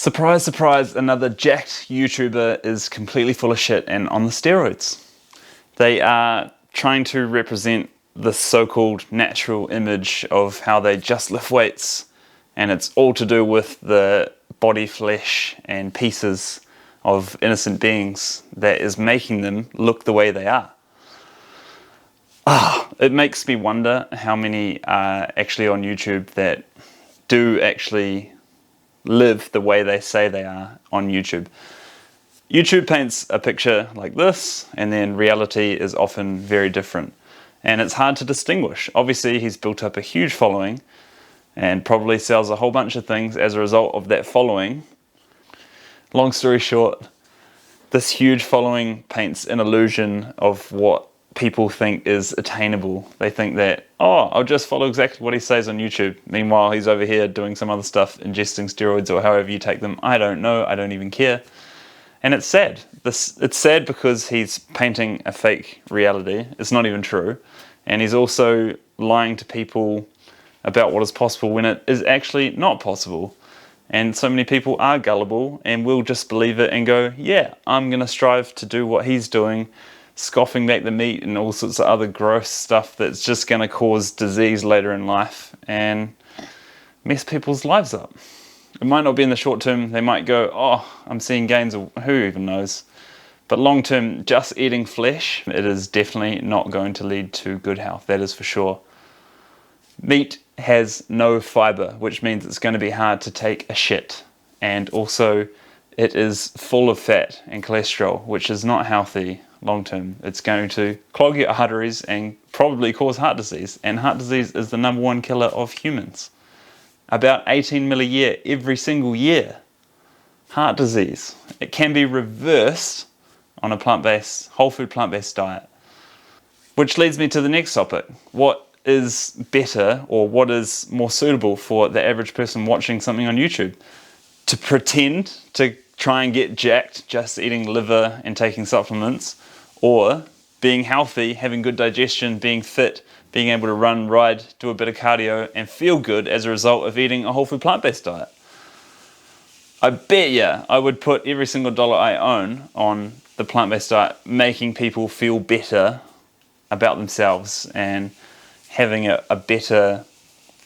Surprise, surprise, another jacked YouTuber is completely full of shit and on the steroids. They are trying to represent the so-called natural image of how they just lift weights, and it's all to do with the body flesh and pieces of innocent beings that is making them look the way they are. It makes me wonder how many are actually on YouTube that do actually live the way they say they are on YouTube. YouTube paints a picture like this, and then reality is often very different. And it's hard to distinguish. Obviously, he's built up a huge following and probably sells a whole bunch of things as a result of that following. Long story short, this huge following paints an illusion of what people think is attainable. They think that, oh, I'll just follow exactly what he says on YouTube. Meanwhile, he's over here doing some other stuff, ingesting steroids or however you take them. I don't know, I don't even care. And it's sad. It's sad because he's painting a fake reality. It's not even true. And he's also lying to people about what is possible when it is actually not possible. And so many people are gullible and will just believe it and go, yeah, I'm going to strive to do what he's doing, scoffing back the meat and all sorts of other gross stuff that's just going to cause disease later in life and mess people's lives up. It might not be in the short term. They might go, oh, I'm seeing gains, or who even knows. But long term, just eating flesh, it is definitely not going to lead to good health. That is for sure. Meat has no fiber, which means it's going to be hard to take a shit. And also, it is full of fat and cholesterol, which is not healthy long term. It's going to clog your arteries and probably cause heart disease. And heart disease is the #1 killer of humans. About 18 mil a year, every single year. Heart disease. It can be reversed on a plant-based, whole food plant-based diet. Which leads me to the next topic. What is better, or what is more suitable for the average person watching something on YouTube? To pretend to try and get jacked just eating liver and taking supplements, or being healthy, having good digestion, being fit, being able to run, ride, do a bit of cardio and feel good as a result of eating a whole food plant-based diet. I bet you I would put every single dollar I own on the plant-based diet, making people feel better about themselves and having a better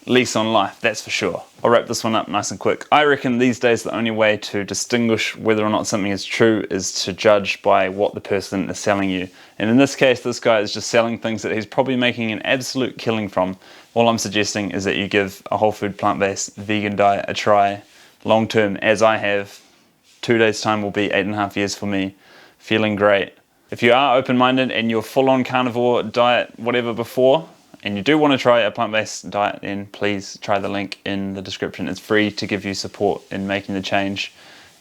lease on life, that's for sure. I'll wrap this one up nice and quick. I reckon these days the only way to distinguish whether or not something is true is to judge by what the person is selling you. And in this case, this guy is just selling things that he's probably making an absolute killing from. All I'm suggesting is that you give a whole food plant-based vegan diet a try long term, as I have. 2 days time will be 8.5 years for me, feeling great. If you are open-minded and you're full-on carnivore diet, whatever before, and you do want to try a plant-based diet, then please try the link in the description. It's free to give you support in making the change,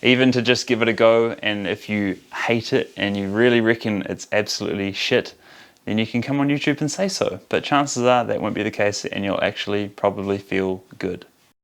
even to just give it a go. And if you hate it and you really reckon it's absolutely shit, then you can come on YouTube and say so. But chances are that won't be the case and you'll actually probably feel good.